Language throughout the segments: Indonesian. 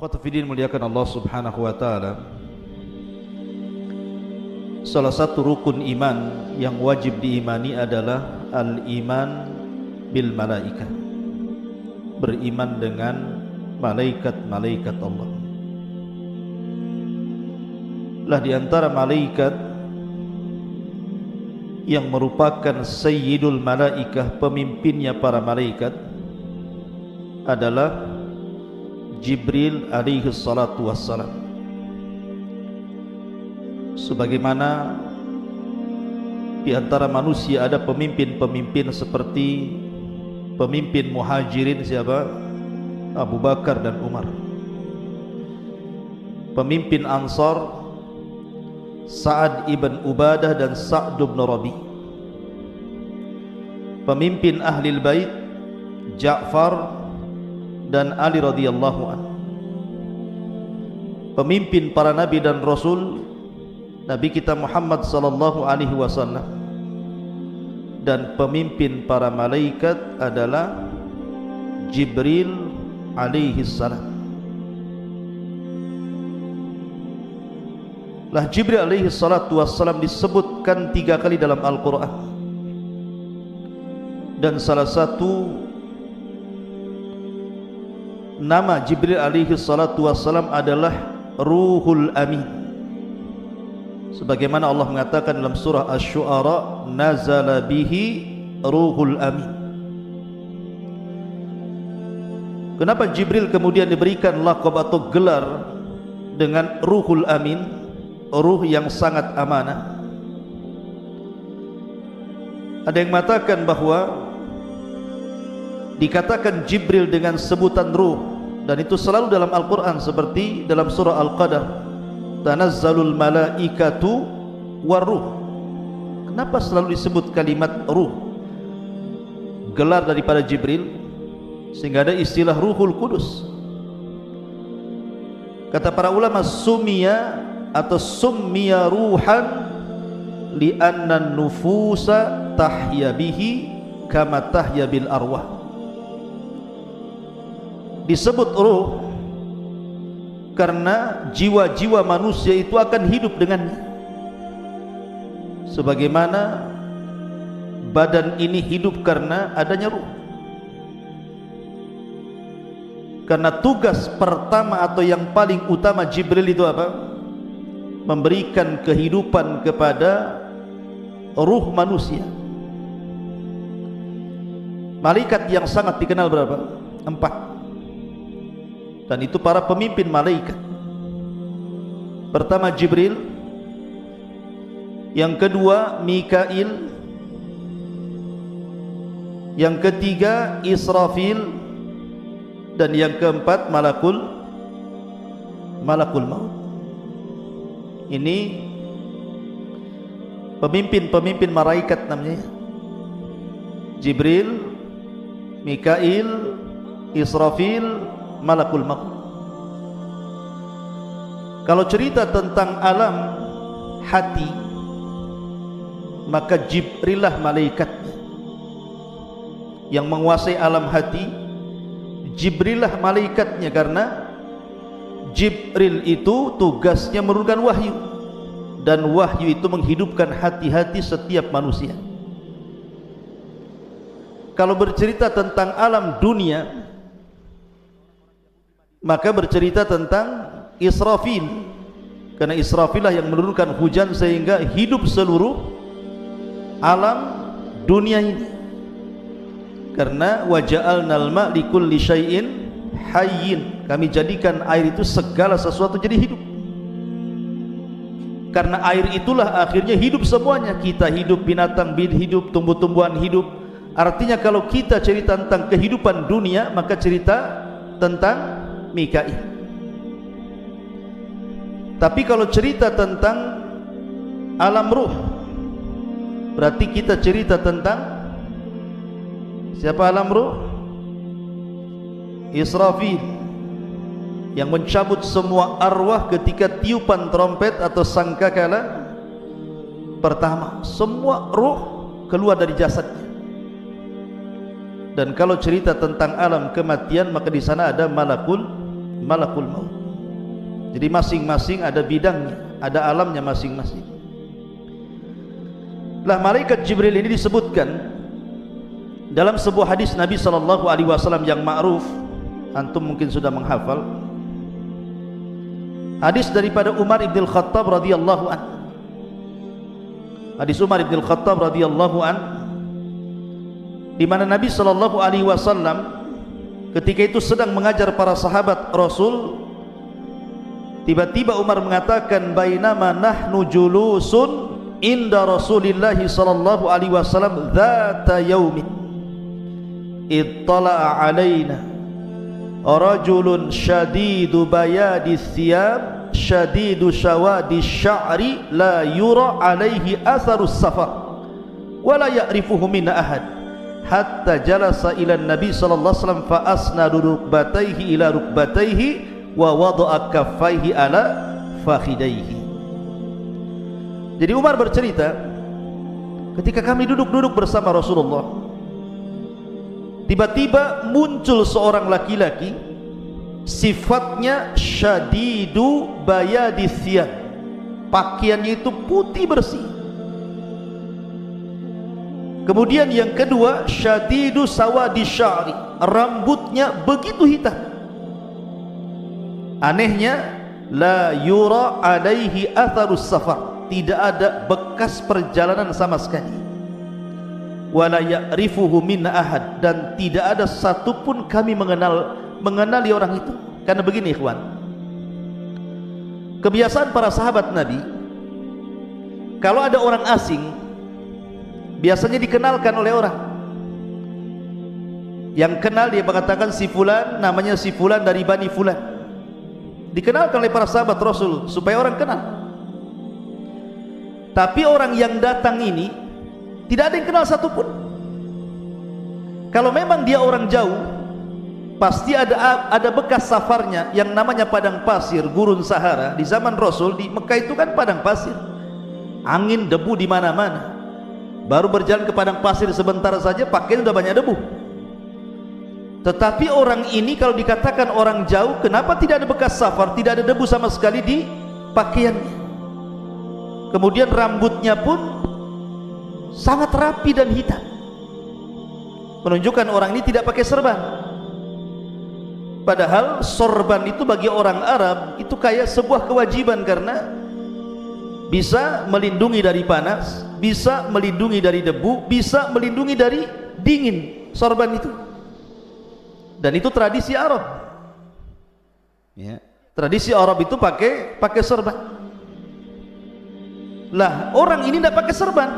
Akhwatu fiddin, muliakan Allah Subhanahu wa taala. Salah satu rukun iman yang wajib diimani adalah al-iman bil malaikah. Beriman dengan malaikat-malaikat Allah. Lah di antara malaikat yang merupakan sayyidul malaikah, pemimpinnya para malaikat, adalah Jibril alaihi salatu wassalam. Sebagaimana di antara manusia ada pemimpin-pemimpin seperti pemimpin muhajirin siapa? Abu Bakar dan Umar. Pemimpin Ansar Sa'ad ibn Ubadah dan Sa'd ibn Rabi. Pemimpin Ahlul Bait Ja'far dan Ali radhiyallahu anhu. Pemimpin para nabi dan rasul Nabi kita Muhammad sallallahu alaihi wasallam. Dan pemimpin para malaikat adalah Jibril alaihi salam. Lah Jibril alaihi salatu wassalam disebutkan 3 kali dalam Al-Quran. Dan salah satu nama Jibril alaihi salatu wassalam adalah Ruhul Amin. Sebagaimana Allah mengatakan dalam surah Asy-Syu'ara, nazala bihi Ruhul Amin. Kenapa Jibril kemudian diberikan laqab atau gelar dengan Ruhul Amin, ruh yang sangat amanah? Ada yang mengatakan bahwa dikatakan Jibril dengan sebutan ruh, dan itu selalu dalam Al-Quran, seperti dalam surah Al-Qadar, tanazzalul malaikatu waruh. Kenapa selalu disebut kalimat ruh, gelar daripada Jibril, sehingga ada istilah Ruhul Kudus? Kata para ulama, summiya atau summiya ruhan li'anna nufusa tahya bihi kama tahya bil arwah. Disebut ruh karena jiwa-jiwa manusia itu akan hidup dengannya, sebagaimana badan ini hidup karena adanya ruh. Karena tugas pertama atau yang paling utama Jibril itu apa? Memberikan kehidupan kepada ruh manusia. Malaikat yang sangat dikenal berapa? 4. Dan itu para pemimpin malaikat. Pertama Jibril, yang kedua Mikail, yang ketiga Israfil, dan yang keempat Malakul Maut. Ini pemimpin-pemimpin malaikat namanya: Jibril, Mikail, Israfil, Malakul Maut. Kalau cerita tentang alam hati, maka Jibrilah malaikatnya yang menguasai alam hati. Jibrilah malaikatnya, karena Jibril itu tugasnya menurunkan wahyu, dan wahyu itu menghidupkan hati-hati setiap manusia. Kalau bercerita tentang alam dunia, maka bercerita tentang Israfil, karena Israfil lah yang menurunkan hujan sehingga hidup seluruh alam dunia ini. Karena waja'alnal ma' likulli syai'in hayyin, kami jadikan air itu segala sesuatu jadi hidup. Karena air itulah akhirnya hidup semuanya. Kita hidup, binatang hidup, tumbuh-tumbuhan hidup. Artinya kalau kita cerita tentang kehidupan dunia, maka cerita tentang Mikail. Tapi kalau cerita tentang alam ruh, berarti kita cerita tentang siapa? Alam ruh Israfil, yang mencabut semua arwah ketika tiupan trompet atau sangkakala pertama. Semua ruh keluar dari jasadnya. Dan kalau cerita tentang alam kematian, maka di sana ada Malakul Maut. Jadi masing-masing ada bidangnya, ada alamnya masing-masing. Lah malaikat Jibril ini disebutkan dalam sebuah hadis Nabi SAW yang ma'ruf, antum mungkin sudah menghafal. Hadis daripada Umar ibn Khattab radhiyallahu an. Hadis Umar ibn Khattab radhiyallahu an, di mana Nabi SAW ketika itu sedang mengajar para sahabat Rasul, tiba-tiba Umar mengatakan, bainama nahnu julusun inda Rasulillah sallallahu alaihi wasallam dzata yaumin ittala'a alaina rajulun syadidu bayadi thiyab syadidu syawadi sya'ri la yura alaihi atharus safar wa la ya'rifuhu minna ahad hatta jalasa ila Nabi sallallahu alaihi wasallam fa asnadu rukbatayhi ila rukbatayhi wa wada'a kaffaihi ala fakhidaihi. Jadi Umar bercerita, ketika kami duduk-duduk bersama Rasulullah, tiba-tiba muncul seorang laki-laki, sifatnya syadidu bayadi thiyab, pakaiannya itu putih bersih. Kemudian yang kedua, syadidu sawadi sya'ri, rambutnya begitu hitam. Anehnya, la yura alaihi atharus safar, tidak ada bekas perjalanan sama sekali. Wala ya'rifuhu minna ahad, dan tidak ada satupun kami mengenali orang itu. Karena begini ikhwan, kebiasaan para sahabat Nabi, kalau ada orang asing biasanya dikenalkan oleh orang. Yang kenal dia mengatakan si fulan, namanya si fulan dari Bani Fulan. Dikenalkan oleh para sahabat Rasul supaya orang kenal. Tapi orang yang datang ini tidak ada yang kenal satupun. Kalau memang dia orang jauh, pasti ada bekas safarnya yang namanya padang pasir, gurun Sahara. Di zaman Rasul di Mekah itu kan padang pasir, angin, debu di mana-mana. Baru berjalan ke padang pasir sebentar saja pakaian sudah banyak debu. Tetapi orang ini kalau dikatakan orang jauh, kenapa tidak ada bekas safar, tidak ada debu sama sekali di pakaiannya? Kemudian rambutnya pun sangat rapi dan hitam, menunjukkan orang ini tidak pakai serban. Padahal sorban itu bagi orang Arab itu kayak sebuah kewajiban, karena bisa melindungi dari panas, bisa melindungi dari debu, bisa melindungi dari dingin, sorban itu. Dan itu tradisi Arab ya. Tradisi Arab itu pakai serban. Lah orang ini tidak pakai serban,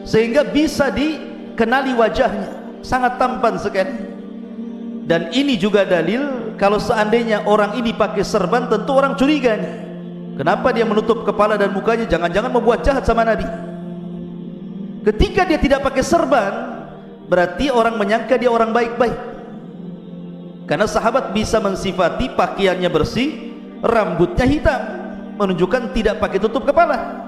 sehingga bisa dikenali wajahnya, sangat tampan sekali. Dan ini juga dalil kalau seandainya orang ini pakai serban, tentu orang curiga nih, kenapa dia menutup kepala dan mukanya, jangan-jangan membuat jahat sama Nabi. Ketika dia tidak pakai serban, berarti orang menyangka dia orang baik-baik. Karena sahabat bisa mensifati pakaiannya bersih, rambutnya hitam, menunjukkan tidak pakai tutup kepala.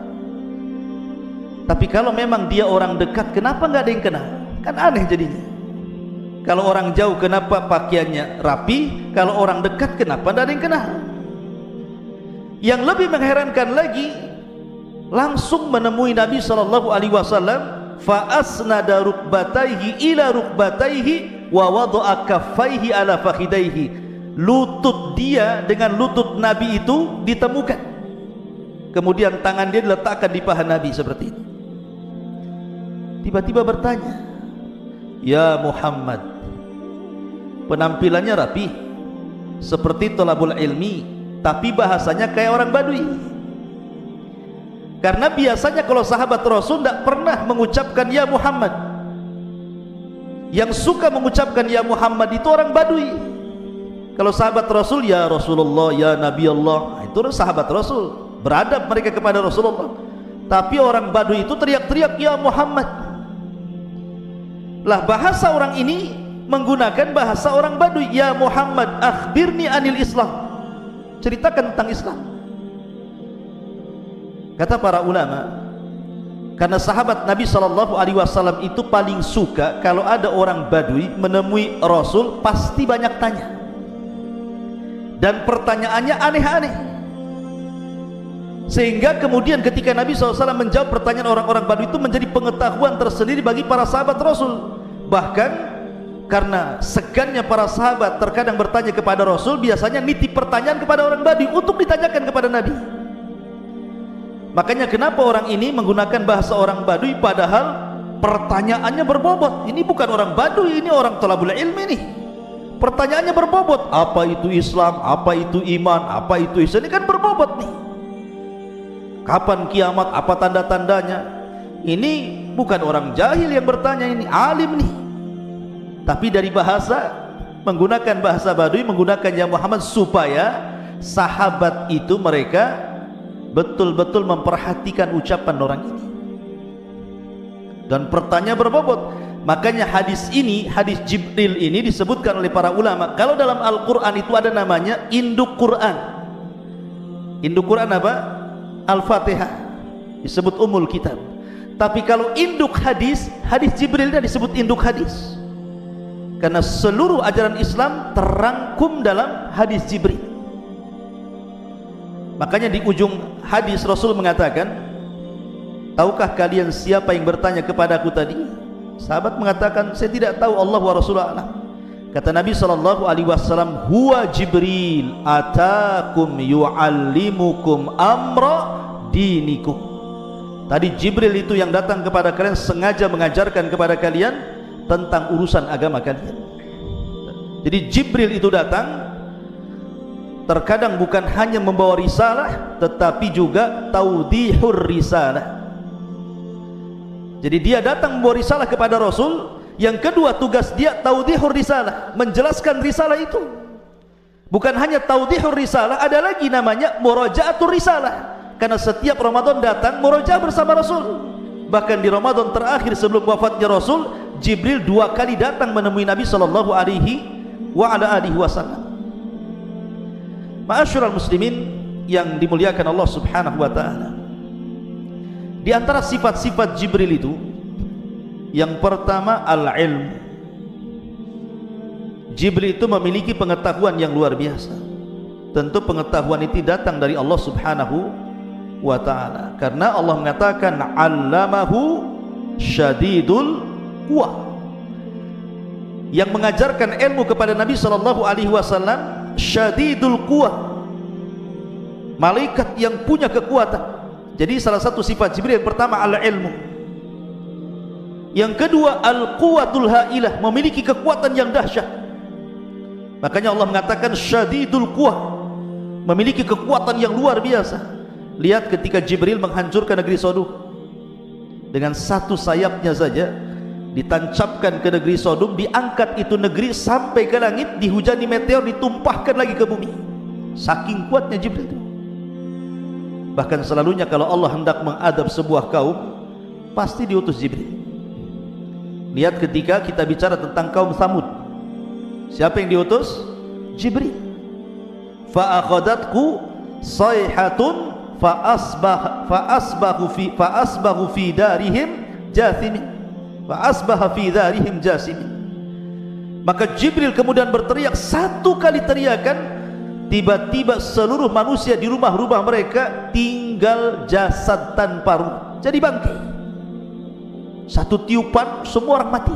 Tapi kalau memang dia orang dekat, kenapa nggak ada yang kenal? Kan aneh jadinya. Kalau orang jauh kenapa pakaiannya rapi, kalau orang dekat kenapa nggak ada yang kenal? Yang lebih mengherankan lagi, langsung menemui Nabi SAW, fa asnada rukbatayhi ila rukbatayhi wa wada'a kaffaihi ala fakhidaihi. Lutut dia dengan lutut Nabi itu ditemukan, kemudian tangan dia diletakkan di paha Nabi seperti itu. Tiba-tiba bertanya, ya Muhammad, penampilannya rapi seperti thalabul ilmi, tapi bahasanya kayak orang Badui. Karena biasanya kalau sahabat Rasul tidak pernah mengucapkan ya Muhammad. Yang suka mengucapkan ya Muhammad itu orang Badui. Kalau sahabat Rasul ya Rasulullah, ya Nabi Allah, itu sahabat Rasul, beradab mereka kepada Rasulullah. Tapi orang Badui itu teriak-teriak ya Muhammad. Lah bahasa orang ini menggunakan bahasa orang Badui, ya Muhammad akhbirni anil Islam, ceritakan tentang Islam. Kata para ulama, karena sahabat Nabi SAW itu paling suka kalau ada orang Badui menemui Rasul, pasti banyak tanya. dan pertanyaannya aneh-aneh, sehingga kemudian ketika Nabi SAW menjawab pertanyaan orang-orang Badui itu menjadi pengetahuan tersendiri bagi para sahabat Rasul. Bahkan karena segannya para sahabat terkadang bertanya kepada Rasul, biasanya nitip pertanyaan kepada orang Badui untuk ditanyakan kepada Nabi. Makanya kenapa orang ini menggunakan bahasa orang Badui padahal pertanyaannya berbobot. Ini bukan orang Badui, ini orang thalabul ilmi nih. Pertanyaannya berbobot. Apa itu Islam? Apa itu iman? Apa itu Islam? Ini kan berbobot nih. Kapan kiamat? Apa tanda-tandanya? Ini bukan orang jahil yang bertanya, ini alim nih. Tapi dari bahasa, menggunakan bahasa Badui, menggunakan ya Muhammad, supaya sahabat itu mereka betul-betul memperhatikan ucapan orang ini. Dan pertanyaan berbobot. Makanya hadis ini, hadis Jibril ini disebutkan oleh para ulama, kalau dalam Al-Quran itu ada namanya induk Quran. Induk Quran apa? Al-Fatihah, disebut umul kitab. Tapi kalau induk hadis, hadis Jibril disebut induk hadis, karena seluruh ajaran Islam terangkum dalam hadis Jibril. Makanya di ujung hadis Rasul mengatakan, tahukah kalian siapa yang bertanya kepadaku tadi? Sahabat mengatakan, saya tidak tahu, Allah wa Rasulullah alam. Kata Nabi SAW, huwa Jibril atakum yu'allimukum amra dinikum. Tadi Jibril itu yang datang kepada kalian, sengaja mengajarkan kepada kalian tentang urusan agama kalian. Jadi Jibril itu datang terkadang bukan hanya membawa risalah, tetapi juga taudihur risalah. Jadi dia datang membawa risalah kepada Rasul. Yang kedua, tugas dia taudihur risalah, menjelaskan risalah itu. Bukan hanya taudihur risalah, ada lagi namanya muraja'atur risalah. Karena setiap Ramadan datang murajaah bersama Rasul. Bahkan di Ramadan terakhir sebelum wafatnya Rasul, Jibril 2 kali datang menemui Nabi sallallahu alaihi wasallam. Ma'asyiral muslimin yang dimuliakan Allah Subhanahu wa taala. Di antara sifat-sifat Jibril itu, yang pertama al-ilm. Jibril itu memiliki pengetahuan yang luar biasa. Tentu pengetahuan itu datang dari Allah Subhanahu wa taala, karena Allah mengatakan allamahu syadidul quwah. Yang mengajarkan ilmu kepada Nabi sallallahu alaihi wasallam syadidul quwah, malaikat yang punya kekuatan. Jadi salah satu sifat Jibril yang pertama al-ilmu. Yang kedua al-quwatul hailah, memiliki kekuatan yang dahsyat. Makanya Allah mengatakan syadidul quwah, memiliki kekuatan yang luar biasa. Lihat ketika Jibril menghancurkan negeri Sodom, dengan satu sayapnya saja ditancapkan ke negeri Sodom, diangkat itu negeri sampai ke langit, dihujani meteor, ditumpahkan lagi ke bumi. Saking kuatnya Jibril itu. Bahkan selalunya kalau Allah hendak mengadab sebuah kaum, pasti diutus Jibril. Lihat ketika kita bicara tentang kaum Tsamud, siapa yang diutus? Jibril. Fa'akhadatku sayhatun fa'asbahu fi darihim jathimin. Fa'asbaha fi darihim jasimin. Maka Jibril kemudian berteriak 1 kali teriakan, tiba-tiba seluruh manusia di rumah-rumah mereka tinggal jasad tanpa ruh, jadi bangkai. 1 tiupan semua orang mati.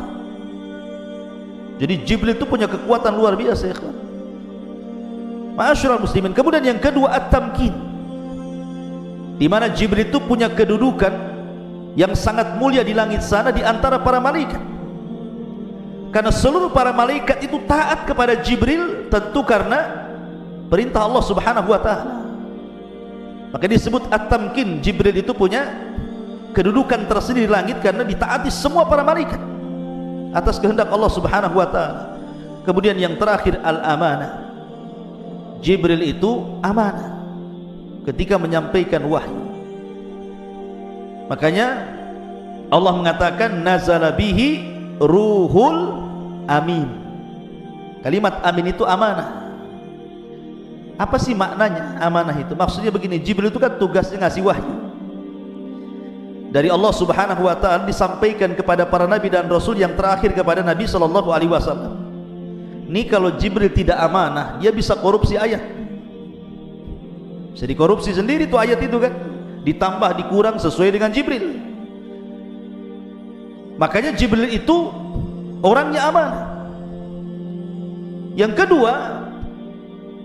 Jadi Jibril itu punya kekuatan luar biasa ya kawan. Ma'asyiral muslimin. Kemudian yang kedua at-tamkin, di mana Jibril itu punya kedudukan yang sangat mulia di langit sana di antara para malaikat. Karena seluruh para malaikat itu taat kepada Jibril, tentu karena perintah Allah Subhanahu wa taala. Maka disebut at-tamkin. Jibril itu punya kedudukan tersendiri di langit karena ditaati semua para malaikat atas kehendak Allah Subhanahu wa taala. Kemudian yang terakhir al-amanah. Jibril itu amanah ketika menyampaikan wahyu. Makanya Allah mengatakan nazala bihi ruhul amin. Kalimat amin itu amanah. Apa sih maknanya amanah itu? Maksudnya begini, Jibril itu kan tugasnya ngasih wahyu dari Allah Subhanahu wa taala, disampaikan kepada para nabi dan rasul, yang terakhir kepada Nabi sallallahu alaihi wasallam. Ini kalau Jibril tidak amanah, dia bisa korupsi ayat. Bisa dikorupsi sendiri tuh ayat itu kan, ditambah dikurang sesuai dengan Jibril. Makanya Jibril itu orangnya amanah. Yang kedua,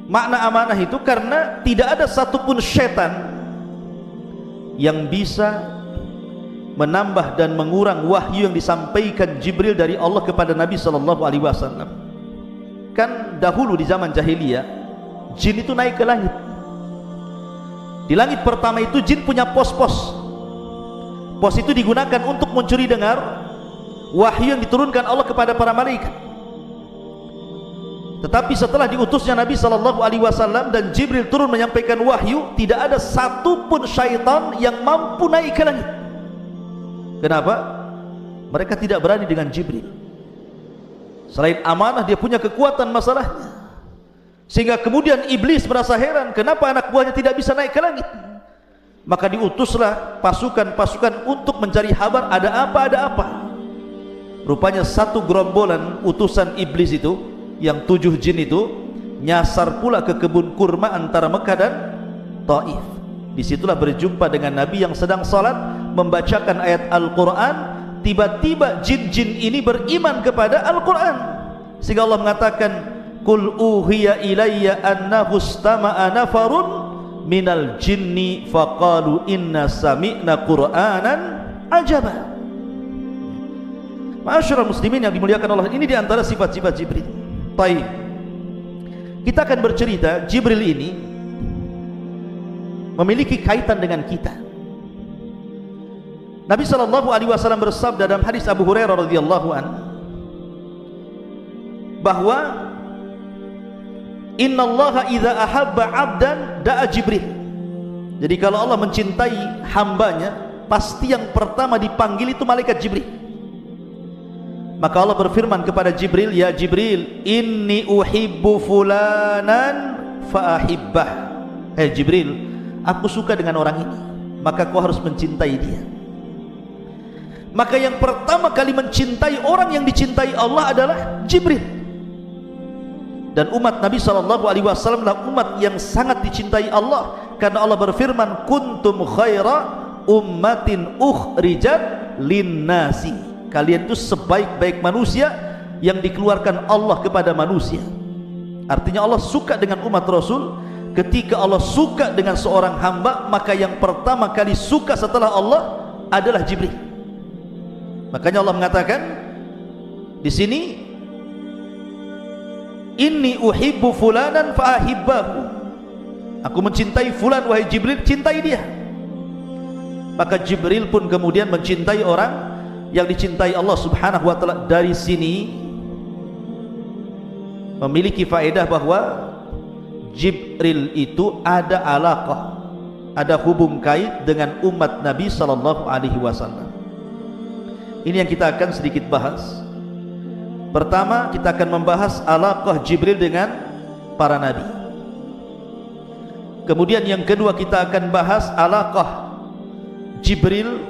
makna amanah itu karena tidak ada satupun setan yang bisa menambah dan mengurang wahyu yang disampaikan Jibril dari Allah kepada Nabi sallallahu alaihi wasallam. Kan dahulu di zaman jahiliyah, jin itu naik ke langit. Di langit pertama itu jin punya pos-pos. Pos itu digunakan untuk mencuri dengar wahyu yang diturunkan Allah kepada para malaikat. Tetapi setelah diutusnya Nabi sallallahu alaihi wasallam dan Jibril turun menyampaikan wahyu, tidak ada satupun syaitan yang mampu naik ke langit. Kenapa? Mereka tidak berani dengan Jibril. Selain amanah, dia punya kekuatan masalahnya. Sehingga kemudian iblis merasa heran, kenapa anak buahnya tidak bisa naik ke langit? Maka diutuslah pasukan-pasukan untuk mencari kabar ada apa. Rupanya satu gerombolan utusan iblis itu, yang 7 jin itu, nyasar pula ke kebun kurma antara Mekah dan Taif. Disitulah berjumpa dengan Nabi yang sedang salat membacakan ayat Al-Quran. Tiba-tiba jin-jin ini beriman kepada Al-Quran, sehingga Allah mengatakan, Qul uhiya ilayya annahu istama'a nafarun minal jinni faqalu inna sami'na qur'anan ajaba. Ma'asyiral muslimin yang dimuliakan Allah, ini diantara sifat-sifat Jibril. Baik, kita akan bercerita Jibril ini memiliki kaitan dengan kita. Nabi sallallahu alaihi wasallam bersabda dalam hadis Abu Hurairah radhiyallahu anhu bahwa innallaha idza ahabba 'abdan da'a Jibril. Jadi kalau Allah mencintai hambanya, pasti yang pertama dipanggil itu malaikat Jibril. Maka Allah berfirman kepada Jibril, ya Jibril, inni uhibbu fulanan fa'ahibbah. Hei Jibril, aku suka dengan orang ini, maka kau harus mencintai dia. Maka yang pertama kali mencintai orang yang dicintai Allah adalah Jibril. Dan umat Nabi SAW adalah umat yang sangat dicintai Allah, karena Allah berfirman, kuntum khaira ummatin ukhrijat linnasi. Kalian itu sebaik-baik manusia yang dikeluarkan Allah kepada manusia. Artinya Allah suka dengan umat Rasul. Ketika Allah suka dengan seorang hamba, maka yang pertama kali suka setelah Allah adalah Jibril. Makanya Allah mengatakan di sini, inni uhibbu fulanan fa'ahibbahu. Aku mencintai fulan, wahai Jibril, cintai dia. Maka Jibril pun kemudian mencintai orang yang dicintai Allah Subhanahu wa taala. Dari sini memiliki faedah bahwa Jibril itu ada alaqah, ada hubung kait dengan umat Nabi sallallahu alaihi wasallam. Ini yang kita akan sedikit bahas. Pertama, kita akan membahas alaqah Jibril dengan para nabi. Kemudian yang kedua, kita akan bahas alaqah Jibril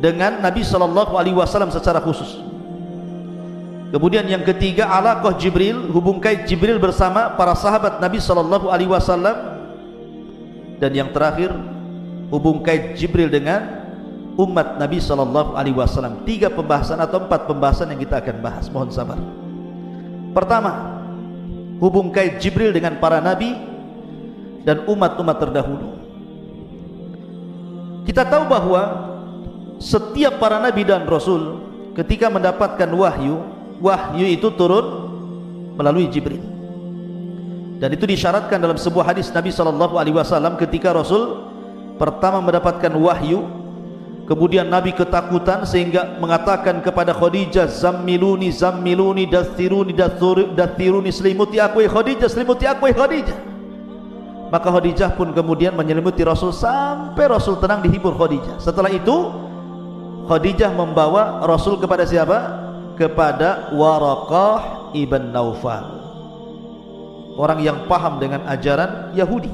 dengan Nabi sallallahu alaihi wasallam secara khusus. Kemudian yang ketiga, alaqah Jibril, hubung kait Jibril bersama para sahabat Nabi sallallahu alaihi wasallam. Dan yang terakhir, hubung kait Jibril dengan umat Nabi sallallahu alaihi wasallam. 3 pembahasan atau 4 pembahasan yang kita akan bahas. Mohon sabar. Pertama, hubung kait Jibril dengan para nabi dan umat-umat terdahulu. Kita tahu bahwa setiap para nabi dan rasul ketika mendapatkan wahyu, wahyu itu turun melalui Jibril. Dan itu disyaratkan dalam sebuah hadis Nabi sallallahu alaihi wasallam ketika Rasul pertama mendapatkan wahyu, kemudian Nabi ketakutan sehingga mengatakan kepada Khadijah, zammiluni zammiluni dathiruni, selimuti aku Khadijah, selimuti aku Khadijah. Maka Khadijah pun kemudian menyelimuti Rasul sampai Rasul tenang, dihibur Khadijah. Setelah itu Khadijah membawa Rasul kepada siapa? Kepada Waraqah ibn Naufal, orang yang paham dengan ajaran Yahudi.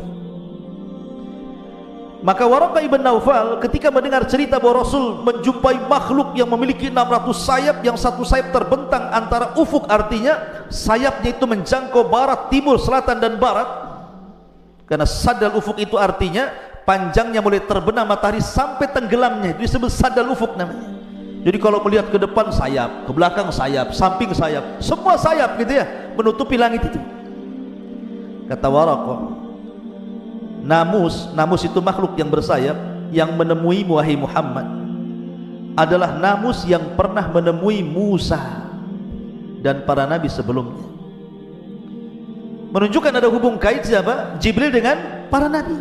Maka Waraqah ibn Naufal ketika mendengar cerita bahwa Rasul menjumpai makhluk yang memiliki 600 sayap, yang satu sayap terbentang antara ufuk, artinya sayapnya itu menjangkau barat, timur, selatan dan barat. Karena sadal ufuk itu artinya panjangnya mulai terbenam matahari sampai tenggelamnya, itu disebut sadal ufuk namanya. Jadi kalau melihat ke depan sayap, ke belakang sayap, samping sayap, semua sayap gitu ya, menutupi langit itu. Kata Waraqah, namus itu makhluk yang bersayap yang menemui wahai Muhammad adalah namus yang pernah menemui Musa dan para nabi sebelumnya. Menunjukkan ada hubung kait siapa? Jibril dengan para nabi.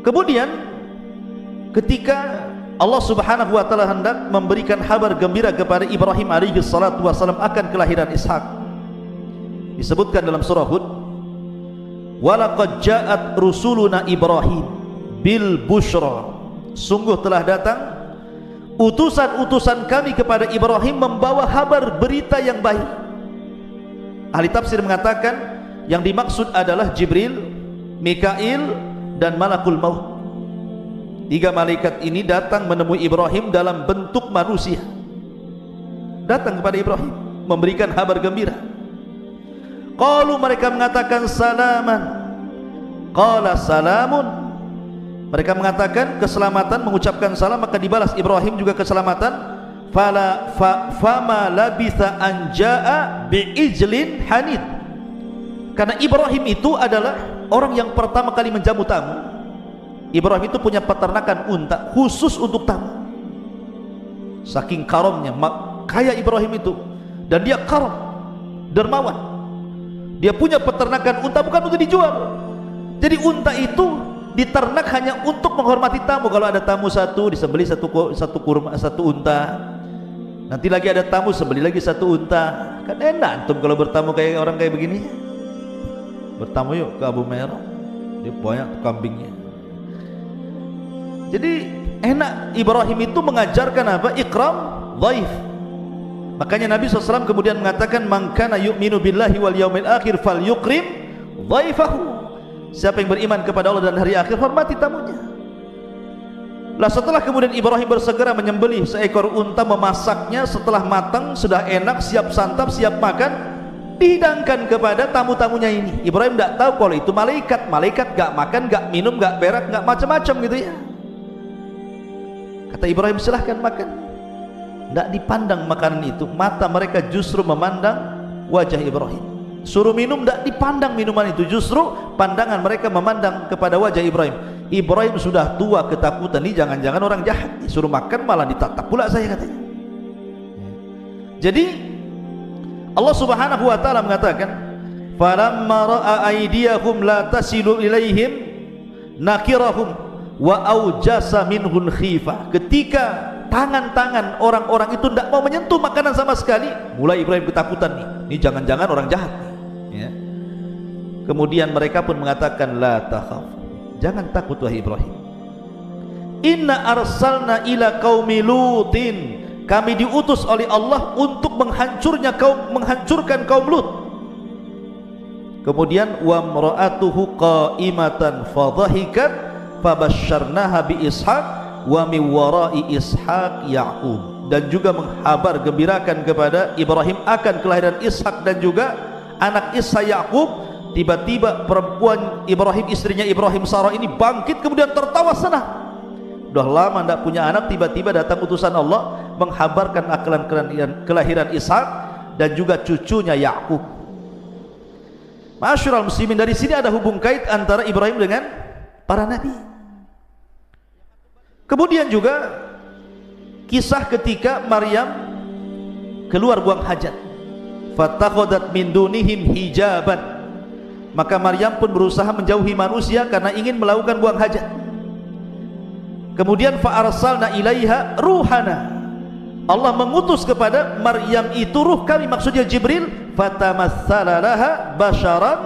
Kemudian ketika Allah Subhanahu wa taala hendak memberikan kabar gembira kepada Ibrahim alaihi salatu wasallam akan kelahiran Ishak, disebutkan dalam surah Hud, walaqad ja'at rusuluna Ibrahim bil busyra, sungguh telah datang utusan-utusan kami kepada Ibrahim membawa kabar berita yang baik. Ahli tafsir mengatakan yang dimaksud adalah Jibril, Mikail dan Malakul Maut. Tiga malaikat ini datang menemui Ibrahim dalam bentuk manusia, datang kepada Ibrahim memberikan kabar gembira. Qalu, mereka mengatakan salaman. Qala salamun, mereka mengatakan keselamatan, mengucapkan salam, maka dibalas Ibrahim juga keselamatan. Fama labitha anja'a bi'ijlin hanid, karena Ibrahim itu adalah orang yang pertama kali menjamu tamu. Ibrahim itu punya peternakan unta khusus untuk tamu. Saking karamnya, kaya Ibrahim itu, dan dia karam, dermawan. Dia punya peternakan unta bukan untuk dijual. Jadi unta itu diternak hanya untuk menghormati tamu. Kalau ada tamu satu, disembelih satu kurma, satu unta. Nanti lagi ada tamu, sembelih lagi satu unta. Kan enak antum kalau bertamu kayak orang kayak begini. Bertamu yuk ke Abu Merah, dia banyak kambingnya. Jadi enak. Ibrahim itu mengajarkan apa? Ikram dhaif. Makanya Nabi SAW kemudian mengatakan, man kana yu'minu billahi wal yaumil akhir falyukrim dhaifahu. Siapa yang beriman kepada Allah dan hari akhir, hormati tamunya. Lah setelah kemudian Ibrahim bersegera menyembelih seekor unta, memasaknya, setelah matang, sudah enak, siap santap, siap makan, dihidangkan kepada tamu-tamunya ini. Ibrahim tidak tahu kalau itu malaikat. Malaikat gak makan, gak minum, gak berak, gak macam-macam gitu ya. Kata Ibrahim, silahkan makan. Tidak dipandang makanan itu, mata mereka justru memandang wajah Ibrahim. Suruh minum, tidak dipandang minuman itu, justru pandangan mereka memandang kepada wajah Ibrahim. Ibrahim sudah tua, ketakutan, ini jangan-jangan orang jahat, suruh makan malah ditatap pula saya, katanya. Jadi Allah Subhanahu wa taala mengatakan, falamma ra'a aydiyahum la tasilu ilaihim nakirahum wa aujasa minhun khifah. Ketika tangan-tangan orang-orang itu tidak mau menyentuh makanan sama sekali, mulai Ibrahim ketakutan nih, ini jangan-jangan orang jahat nih, ya. Kemudian mereka pun mengatakan, la takhaf, jangan takut wahai Ibrahim, inna arsalna ila qaumi lutin, kami diutus oleh Allah untuk menghancurkan kaum Lut. Kemudian wa mra'atuhu qa'imatan fadhahikat fabasyarnaha bi Ishaq wa min wara'i Ishaq Ya'qub, dan juga menghabar gembirakan kepada Ibrahim akan kelahiran Ishak dan juga anak Ishak Ya'qub. Tiba-tiba perempuan Ibrahim, istrinya Ibrahim, Sarah ini bangkit kemudian tertawa senang. Sudah lama tidak punya anak, tiba-tiba datang utusan Allah menghabarkan akan kelahiran Ishak dan juga cucunya Ya'qub. Ma'asyiral muslimin, dari sini ada hubung kait antara Ibrahim dengan para nabi. Kemudian juga kisah ketika Maryam keluar buang hajat, fatakhadat min dunihim hijaban, maka Maryam pun berusaha menjauhi manusia karena ingin melakukan buang hajat. Kemudian fa arsalna ilaiha ruhana, Allah mengutus kepada Maryam itu ruh kami, maksudnya Jibril, fatamassala laha basharan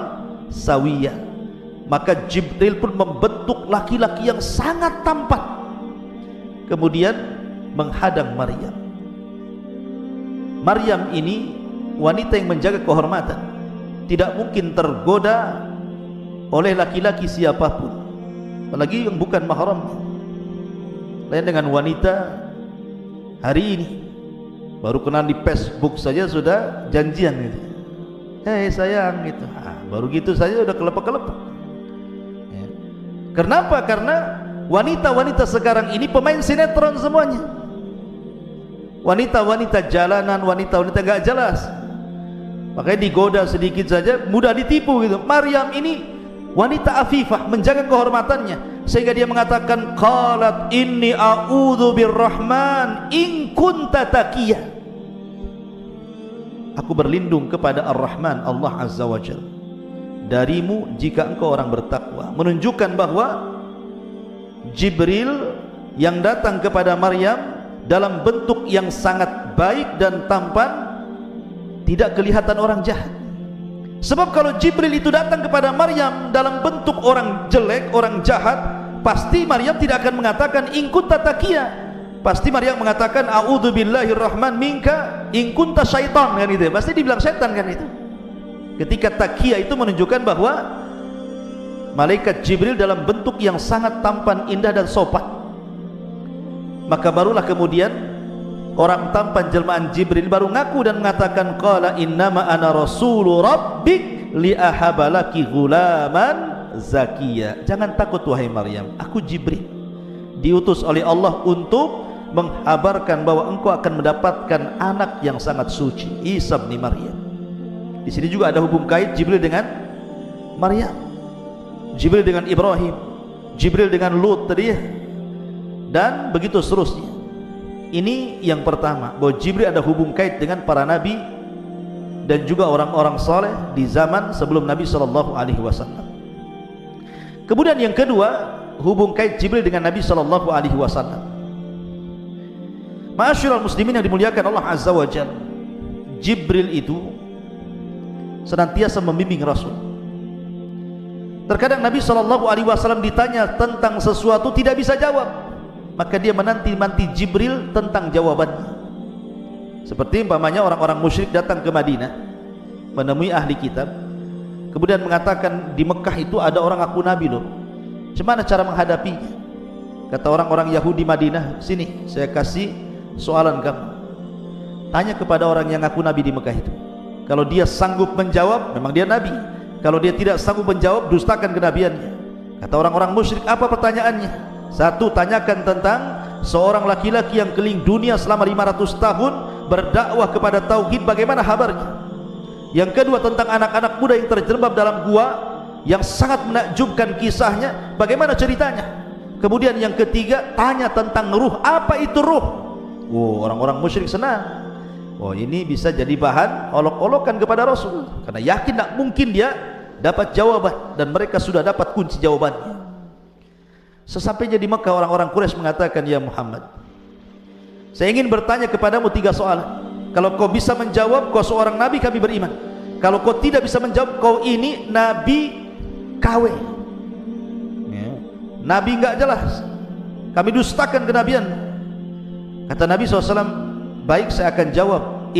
sawiya, maka Jibril pun membentuk laki-laki yang sangat tampan, kemudian menghadang Maryam. Maryam ini wanita yang menjaga kehormatan, tidak mungkin tergoda oleh laki-laki siapapun. apalagi yang bukan mahram. Lain dengan wanita hari ini, baru kenal di Facebook saja sudah janjian gitu. Hei sayang gitu. Baru gitu saja udah kelepek-kelepek. Ya. Kenapa? Karena wanita-wanita sekarang ini pemain sinetron semuanya. Wanita-wanita jalanan, wanita-wanita gak jelas. Makanya digoda sedikit saja mudah ditipu gitu. Maryam ini wanita afifah, menjaga kehormatannya, sehingga dia mengatakan qalat inni a'udzu birrahman in kunta taqiyya. Aku berlindung kepada Ar-Rahman, Allah Azza wa Jalla, darimu jika engkau orang bertakwa. Menunjukkan bahwa Jibril yang datang kepada Maryam dalam bentuk yang sangat baik dan tampan, tidak kelihatan orang jahat. Sebab kalau Jibril itu datang kepada Maryam dalam bentuk orang jelek, orang jahat, pasti Maryam tidak akan mengatakan in kunta taqiyya. Pasti Maryam mengatakan a'udzu billahirrahman minka in kunta syaitan, kan itu. Pasti dibilang setan kan itu. Ketika taqiyya itu menunjukkan bahwa malaikat Jibril dalam bentuk yang sangat tampan, indah dan sopan. Maka barulah kemudian orang tampan jelmaan Jibril baru ngaku dan mengatakan qala innama ana rasulu rabbik li ahabalaki ghulaman zakiya. Jangan takut wahai Maryam, aku Jibril diutus oleh Allah untuk menghabarkan bahwa engkau akan mendapatkan anak yang sangat suci, Isa bin Maryam. Di sini juga ada hubung kait Jibril dengan Maryam, Jibril dengan Ibrahim, Jibril dengan Lut tadi ya, dan begitu seterusnya. Ini yang pertama, bahwa Jibril ada hubung kait dengan para nabi dan juga orang-orang saleh di zaman sebelum Nabi sallallahu alaihi wasallam. Kemudian yang kedua, hubung kait Jibril dengan Nabi sallallahu alaihi wasallam. Ma'asyiral muslimin yang dimuliakan Allah Azza wa Jalla, Jibril itu senantiasa membimbing Rasul. Terkadang Nabi sallallahu alaihi wasallam ditanya tentang sesuatu tidak bisa jawab, maka dia menanti-nanti Jibril tentang jawabannya. Seperti umpamanya orang-orang musyrik datang ke Madinah menemui ahli kitab, kemudian mengatakan di Mekah itu ada orang ngaku nabi loh, gimana cara menghadapinya? Kata orang-orang Yahudi Madinah, sini saya kasih soalan kamu, tanya kepada orang yang ngaku nabi di Mekah itu. Kalau dia sanggup menjawab, memang dia nabi. Kalau dia tidak sanggup menjawab, dustakan kenabiannya. Kata orang-orang musyrik, apa pertanyaannya? Satu, tanyakan tentang seorang laki-laki yang keliling dunia selama 500 tahun berdakwah kepada tauhid, bagaimana kabarnya? Yang kedua, tentang anak-anak muda yang terjerembab dalam gua yang sangat menakjubkan kisahnya, bagaimana ceritanya? Kemudian yang ketiga, tanya tentang ruh, apa itu ruh? Oh, orang-orang musyrik senang. Oh, ini bisa jadi bahan olok-olokan kepada Rasul, karena yakin tak mungkin dia dapat jawaban, dan mereka sudah dapat kunci jawabannya. Sesampainya di Mekah, orang-orang Quraisy mengatakan, ya Muhammad, saya ingin bertanya kepadamu 3 soalan. Kalau kau bisa menjawab, kau seorang nabi, kami beriman. Kalau kau tidak bisa menjawab, kau ini nabi KW ya, nabi enggak jelas, kami dustakan kenabian. Kata Nabi SAW, baik saya akan jawab,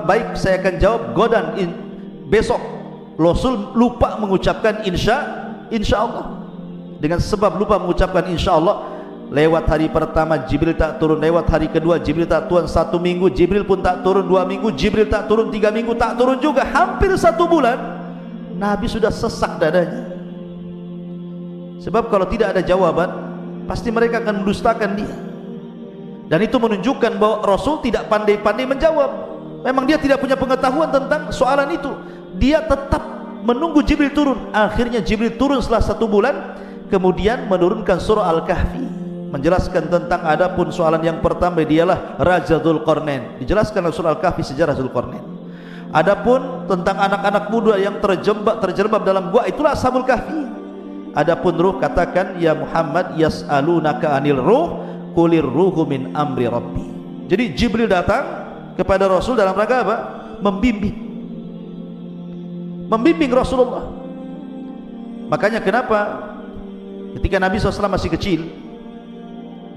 baik saya akan jawab godan besok. Rasul lupa mengucapkan insya Allah. Dengan sebab lupa mengucapkan insya Allah, lewat hari pertama Jibril tak turun, lewat hari kedua Jibril tak turun, 1 minggu Jibril pun tak turun, 2 minggu Jibril tak turun, 3 minggu tak turun juga, hampir 1 bulan Nabi sudah sesak dadanya. Sebab kalau tidak ada jawaban, pasti mereka akan mendustakan dia. Dan itu menunjukkan bahwa Rasul tidak pandai-pandai menjawab. Memang dia tidak punya pengetahuan tentang soalan itu. Dia tetap menunggu Jibril turun. Akhirnya Jibril turun setelah 1 bulan, kemudian menurunkan surah Al-Kahfi, menjelaskan tentang adapun soalan yang pertama, dialah Raja Dzulqarnain. Dijelaskan dalam surah Al-Kahfi sejarah Dzulqarnain. Adapun tentang anak-anak muda yang terjerembab dalam gua, itulah Ashabul Kahfi. Adapun ruh, katakan ya Muhammad, yas'alunaka anil ruh qulir ruhu min amri rabbi. Jadi Jibril datang kepada Rasul dalam rangka apa? Membimbing Rasulullah. Makanya kenapa ketika Nabi SAW masih kecil,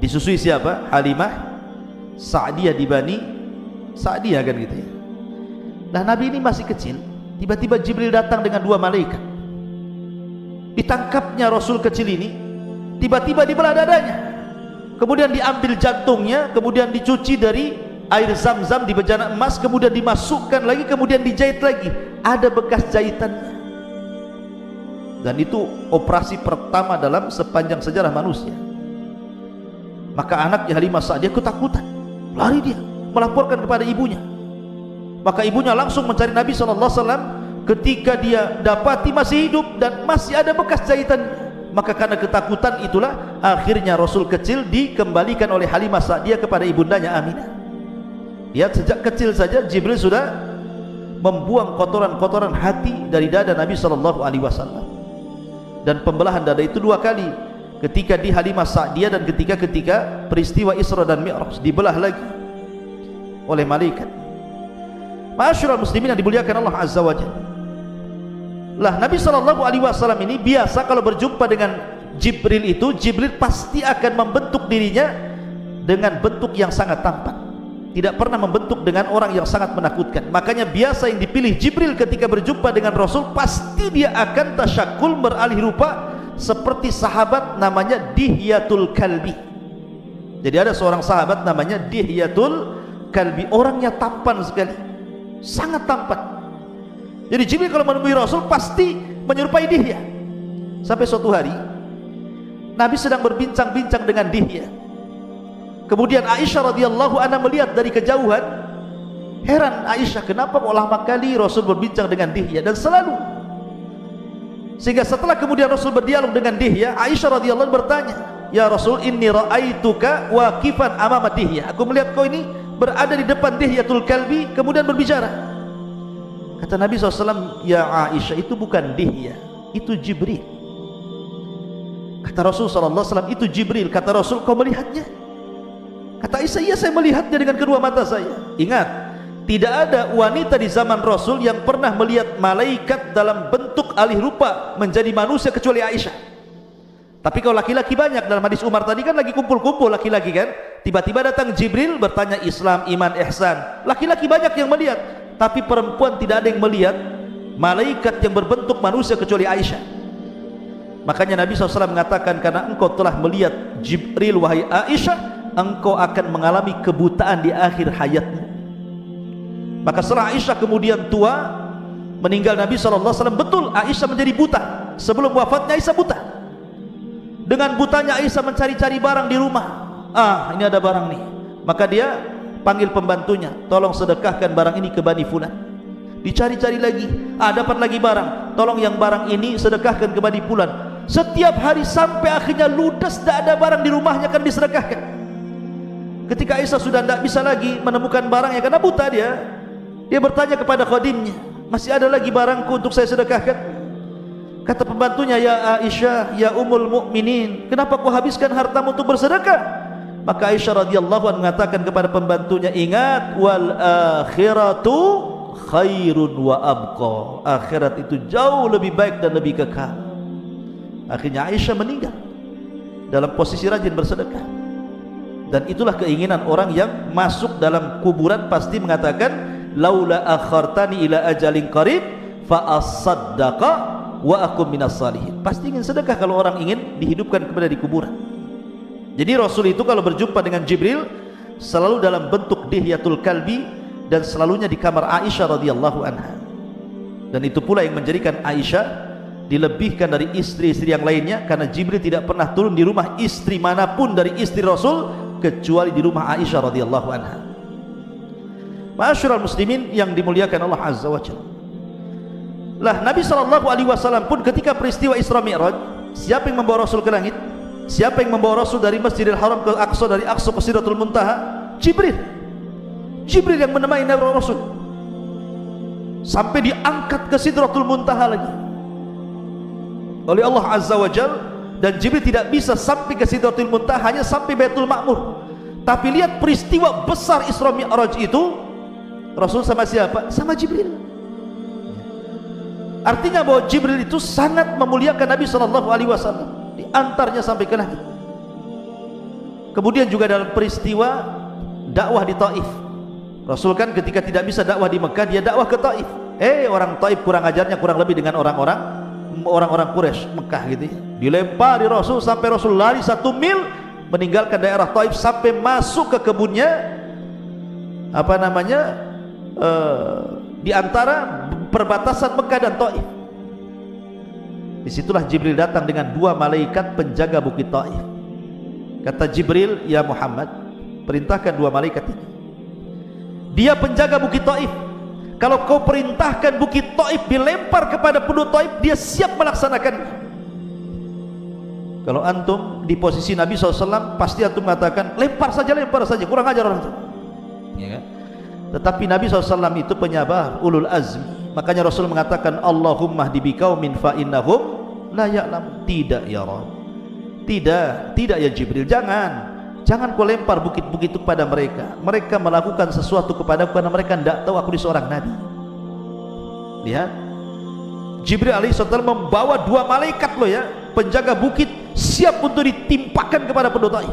disusui siapa? Halimah Sa'diyah di Bani Sa'diyah, kan gitu ya. Nah, Nabi ini masih kecil, tiba-tiba Jibril datang dengan 2 malaikat. Ditangkapnya Rasul kecil ini, tiba-tiba dibelah dadanya, kemudian diambil jantungnya, kemudian dicuci dari air zam-zam di bejana emas, kemudian dimasukkan lagi, kemudian dijahit lagi, ada bekas jahitannya. Dan itu operasi pertama dalam sepanjang sejarah manusia. Maka anaknya Halimah Sa'diyah ketakutan, lari dia melaporkan kepada ibunya. Maka ibunya langsung mencari Nabi SAW. Ketika dia dapati masih hidup dan masih ada bekas jahitannya, maka karena ketakutan itulah akhirnya Rasul kecil dikembalikan oleh Halimah Sa'diyah kepada ibundanya Aminah. Lihat, sejak kecil saja Jibril sudah membuang kotoran-kotoran hati dari dada Nabi SAW. Dan pembelahan dada itu 2 kali, ketika di Halimah Sa'diyah dan ketika peristiwa Isra dan Mi'raj, dibelah lagi oleh malaikat. Ma'asyiral muslimin yang dimuliakan Allah Azza wa Jalla. Lah, Nabi SAW ini biasa kalau berjumpa dengan Jibril itu, Jibril pasti akan membentuk dirinya dengan bentuk yang sangat tampan, tidak pernah membentuk dengan orang yang sangat menakutkan. Makanya biasa yang dipilih Jibril ketika berjumpa dengan Rasul, pasti dia akan tasyakul, beralih rupa seperti sahabat namanya Dihyatul Kalbi. Jadi ada seorang sahabat namanya Dihyatul Kalbi, orangnya tampan sekali, sangat tampan. Jadi Jibril kalau menemui Rasul pasti menyerupai Dihya. Sampai suatu hari Nabi sedang berbincang-bincang dengan Dihya. Kemudian Aisyah radhiyallahu anha melihat dari kejauhan. Heran Aisyah, kenapa kok lama kali Rasul berbincang dengan Dihya, dan selalu. Sehingga setelah kemudian Rasul berdialog dengan Dihya, Aisyah radhiyallahu anha bertanya, "Ya Rasul, inni ra'aituka waqifan amama Dihya." Aku melihat kau ini berada di depan Dihyatul Kalbi kemudian berbicara. Kata Nabi SAW, "Ya Aisyah, itu bukan Dihya, itu Jibril." Kata Rasul SAW, "Itu Jibril." Kata Rasul, "Kau melihatnya?" Kata Aisyah, "Iya, saya melihatnya dengan kedua mata saya." Ingat, tidak ada wanita di zaman Rasul yang pernah melihat malaikat dalam bentuk alih rupa menjadi manusia kecuali Aisyah. Tapi kalau laki-laki banyak, dalam hadis Umar tadi kan lagi kumpul-kumpul laki-laki kan, tiba-tiba datang Jibril bertanya Islam, iman, ihsan. Laki-laki banyak yang melihat, tapi perempuan tidak ada yang melihat malaikat yang berbentuk manusia kecuali Aisyah. Makanya Nabi SAW mengatakan, karena engkau telah melihat Jibril wahai Aisyah, engkau akan mengalami kebutaan di akhir hayatmu. Maka setelah Aisyah kemudian tua, meninggal Nabi SAW, betul Aisyah menjadi buta. Sebelum wafatnya Aisyah buta. Dengan butanya Aisyah mencari-cari barang di rumah. Ini ada barang nih. Maka dia panggil pembantunya, tolong sedekahkan barang ini ke Bani Fulan. Dicari-cari lagi, dapat lagi barang, tolong yang barang ini sedekahkan ke Bani Fulan. Setiap hari sampai akhirnya ludes, tidak ada barang di rumahnya akan disedekahkan. Ketika Aisyah sudah tidak bisa lagi menemukan barangnya karena buta dia bertanya kepada khadimnya, "Masih ada lagi barangku untuk saya sedekahkan?" Kata pembantunya, "Ya Aisyah, ya Ummul Mukminin, kenapa kau habiskan hartamu untuk bersedekah?" Maka Aisyah radhiyallahu anha mengatakan kepada pembantunya, "Ingat, wal akhiratu khairun wa abqa." Akhirat itu jauh lebih baik dan lebih kekal. Akhirnya Aisyah meninggal dalam posisi rajin bersedekah. Dan itulah keinginan orang yang masuk dalam kuburan, pasti mengatakan, "Laula akhartani ila ajalin qarib fa asaddaqa wa akum minas salihin." Pasti ingin sedekah kalau orang ingin dihidupkan kepada di kuburan. Jadi Rasul itu kalau berjumpa dengan Jibril selalu dalam bentuk Dihyatul Kalbi, dan selalunya di kamar Aisyah radhiyallahu anha. Dan itu pula yang menjadikan Aisyah dilebihkan dari istri-istri yang lainnya, karena Jibril tidak pernah turun di rumah istri manapun dari istri Rasul kecuali di rumah Aisyah radhiyallahu anha. Ma'asyiral muslimin yang dimuliakan Allah Azza wa Jalla. Lah, Nabi SAW pun ketika peristiwa Isra Mi'raj, siapa yang membawa Rasul ke langit? Siapa yang membawa Rasul dari Masjidil Haram ke Aqsa, dari Aqsa ke Sidratul Muntaha? Jibril. Jibril yang menemani Nabi Rasul sampai diangkat ke Sidratul Muntaha lagi oleh Allah Azza wa Jalla. Dan Jibril tidak bisa sampai ke Sidratul Muntaha, hanya sampai Baitul Ma'mur. Tapi lihat peristiwa besar Isra Mi'raj itu, Rasul sama siapa? Sama Jibril. Artinya bahwa Jibril itu sangat memuliakan Nabi SAW, diantarnya sampai ke langit. Kemudian juga dalam peristiwa dakwah di Taif, Rasul kan ketika tidak bisa dakwah di Mekah, dia dakwah ke Taif. Orang Taif kurang ajarnya kurang lebih dengan orang-orang orang-orang Quraisy Mekah gitu ya. Dilempari Rasul sampai Rasul lari 1 mil meninggalkan daerah Taif sampai masuk ke kebunnya di antara perbatasan Mekah dan Taif. Disitulah Jibril datang dengan 2 malaikat penjaga bukit Taif. Kata Jibril, ya Muhammad, perintahkan 2 malaikat ini. Dia penjaga bukit Taif. Kalau kau perintahkan bukit Taif dilempar kepada penduduk Taif, dia siap melaksanakan. Kalau antum di posisi Nabi SAW, pasti antum mengatakan lempar saja, kurang ajar orang itu ya kan? Tetapi Nabi SAW itu penyabar, ulul azmi. Makanya Rasul mengatakan, Allahumma hdi biqaumin fa innahum la ya'lamun. Tidak ya Rabb, tidak ya Jibril, jangan kau lempar bukit-bukit itu kepada mereka. Mereka melakukan sesuatu kepadaku karena mereka tidak tahu aku ini seorang nabi. Lihat, Jibril alaihissalam membawa 2 malaikat loh ya, penjaga bukit, siap untuk ditimpakan kepada penduduk Taif.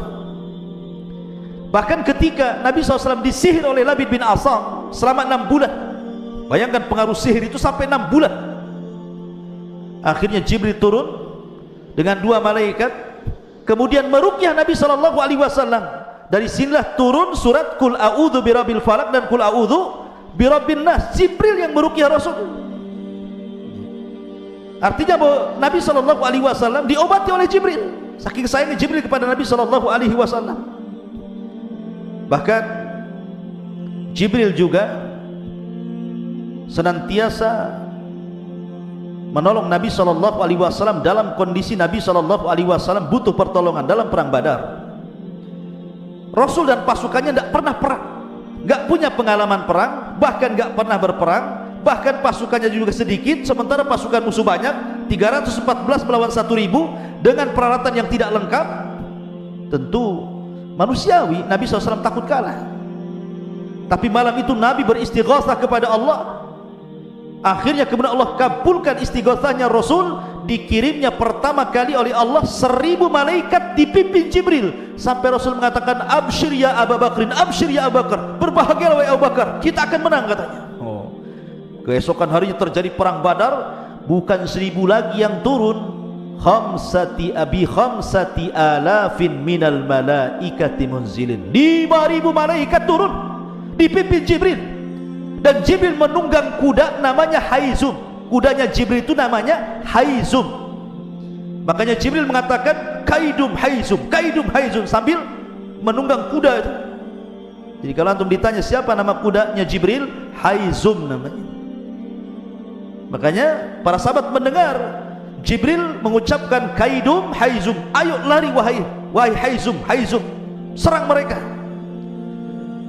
Bahkan ketika Nabi SAW disihir oleh Labid bin Asam selama 6 bulan, bayangkan pengaruh sihir itu sampai 6 bulan. Akhirnya Jibril turun dengan 2 malaikat, kemudian meruqyah Nabi SAW. Dari sinilah turun surat Qul a'udzu birabbil falaq dan Qul a'udzu birabbin nas. Jibril yang meruqyah Rasul. Artinya bahwa Nabi SAW diobati oleh Jibril, saking sayangnya Jibril kepada Nabi SAW. Bahkan Jibril juga senantiasa menolong Nabi SAW dalam kondisi Nabi SAW butuh pertolongan dalam perang Badar. Rasul dan pasukannya tidak pernah perang, nggak punya pengalaman perang, bahkan nggak pernah berperang. Bahkan pasukannya juga sedikit, sementara pasukan musuh banyak, 314 melawan 1000 dengan peralatan yang tidak lengkap. Tentu manusiawi Nabi SAW takut kalah. Tapi malam itu Nabi beristighatsah kepada Allah. Akhirnya kemudian Allah kabulkan istighatsahnya Rasul. Dikirimnya pertama kali oleh Allah 1000 malaikat dipimpin Jibril, sampai Rasul mengatakan, absyir ya Abu Bakrin, absyir ya Abu Bakar, berbahagialah wahai Abu Bakar, kita akan menang katanya. Keesokan harinya terjadi perang Badar, bukan 1000 lagi yang turun, khamsati alafin minal malaikati munzilin. 5000 malaikat turun dipimpin Jibril, dan Jibril menunggang kuda namanya Haizum. Kudanya Jibril itu namanya Haizum. Makanya Jibril mengatakan kaidum Haizum sambil menunggang kuda itu. Jadi kalau antum ditanya siapa nama kudanya Jibril, Haizum namanya. Makanya para sahabat mendengar Jibril mengucapkan kaidum Haizum, ayo lari wahai Haizum, serang mereka.